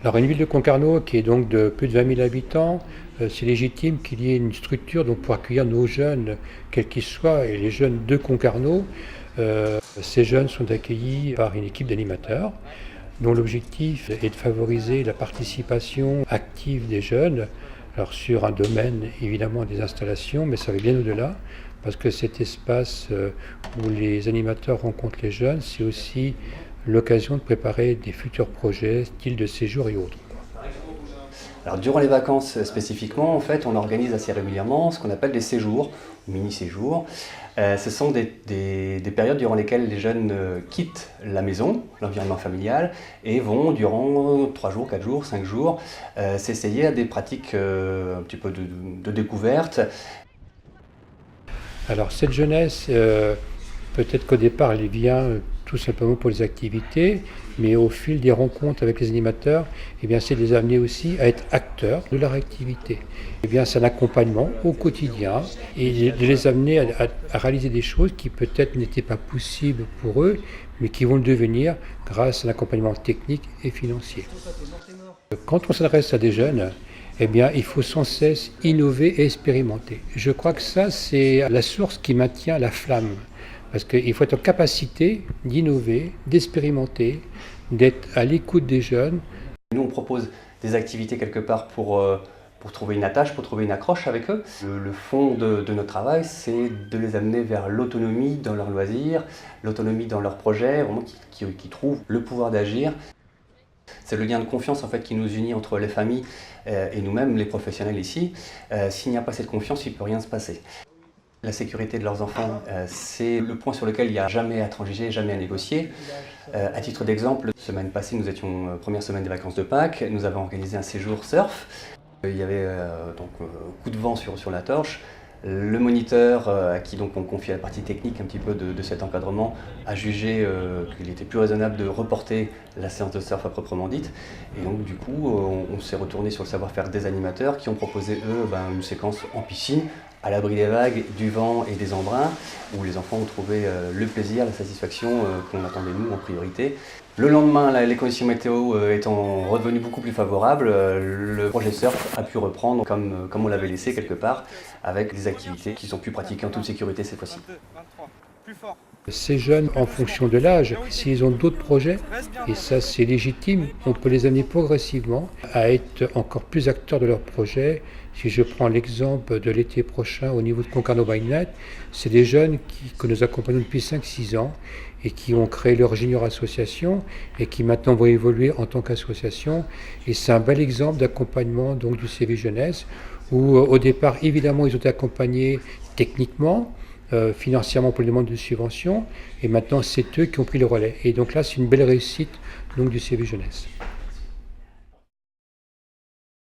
Alors une ville de Concarneau qui est donc de plus de 20 000 habitants, c'est légitime qu'il y ait une structure donc, pour accueillir nos jeunes, quels qu'ils soient, et les jeunes de Concarneau. Ces jeunes sont accueillis par une équipe d'animateurs dont l'objectif est de favoriser la participation active des jeunes, alors sur un domaine évidemment des installations, mais ça va bien au-delà, parce que cet espace où les animateurs rencontrent les jeunes, c'est aussi l'occasion de préparer des futurs projets, style de séjour et autres. Alors durant les vacances spécifiquement, en fait, on organise assez régulièrement ce qu'on appelle des séjours, mini-séjours. Ce sont des périodes durant lesquelles les jeunes quittent la maison, l'environnement familial, et vont durant 3 jours, 4 jours, 5 jours s'essayer à des pratiques un petit peu de découverte. Alors cette jeunesse, peut-être qu'au départ elle vient tout simplement pour les activités, mais au fil des rencontres avec les animateurs, eh bien, c'est de les amener aussi à être acteurs de leur activité. Eh bien, c'est un accompagnement au quotidien et de les amener à réaliser des choses qui peut-être n'étaient pas possibles pour eux, mais qui vont le devenir grâce à l'accompagnement technique et financier. Quand on s'adresse à des jeunes, eh bien, il faut sans cesse innover et expérimenter. Je crois que ça, c'est la source qui maintient la flamme. Parce qu'il faut être en capacité d'innover, d'expérimenter, d'être à l'écoute des jeunes. Nous, on propose des activités quelque part pour trouver une attache, pour trouver une accroche avec eux. Le fond de notre travail, c'est de les amener vers l'autonomie dans leurs loisirs, l'autonomie dans leurs projets, vraiment qui trouvent le pouvoir d'agir. C'est le lien de confiance en fait, qui nous unit entre les familles et nous-mêmes, les professionnels ici. S'il n'y a pas cette confiance, il ne peut rien se passer. La sécurité de leurs enfants, c'est le point sur lequel il n'y a jamais à transiger, jamais à négocier. À titre d'exemple, la semaine passée, nous étions première semaine des vacances de Pâques, nous avons organisé un séjour surf. Il y avait donc coup de vent sur la torche. Le moniteur, à qui donc on confie la partie technique un petit peu de cet encadrement, a jugé qu'il était plus raisonnable de reporter la séance de surf à proprement dite. Et donc du coup, on s'est retourné sur le savoir-faire des animateurs qui ont proposé eux une séquence en piscine, à l'abri des vagues, du vent et des embruns, où les enfants ont trouvé le plaisir, la satisfaction qu'on attendait nous en priorité. Le lendemain, les conditions météo étant redevenues beaucoup plus favorables, le projet surf a pu reprendre comme on l'avait laissé quelque part, avec des activités qui sont plus pratiquées en toute sécurité cette fois-ci. Ces jeunes, en fonction de l'âge, s'ils ont d'autres projets, et ça c'est légitime, on peut les amener progressivement à être encore plus acteurs de leurs projets. Si je prends l'exemple de l'été prochain au niveau de Concarneau by Night, c'est des jeunes que nous accompagnons depuis 5-6 ans et qui ont créé leur junior association et qui maintenant vont évoluer en tant qu'association. Et c'est un bel exemple d'accompagnement donc du CV Jeunesse où au départ évidemment ils ont été accompagnés techniquement, financièrement pour les demandes de subventions, et maintenant c'est eux qui ont pris le relais. Et donc là c'est une belle réussite donc, du CV Jeunesse.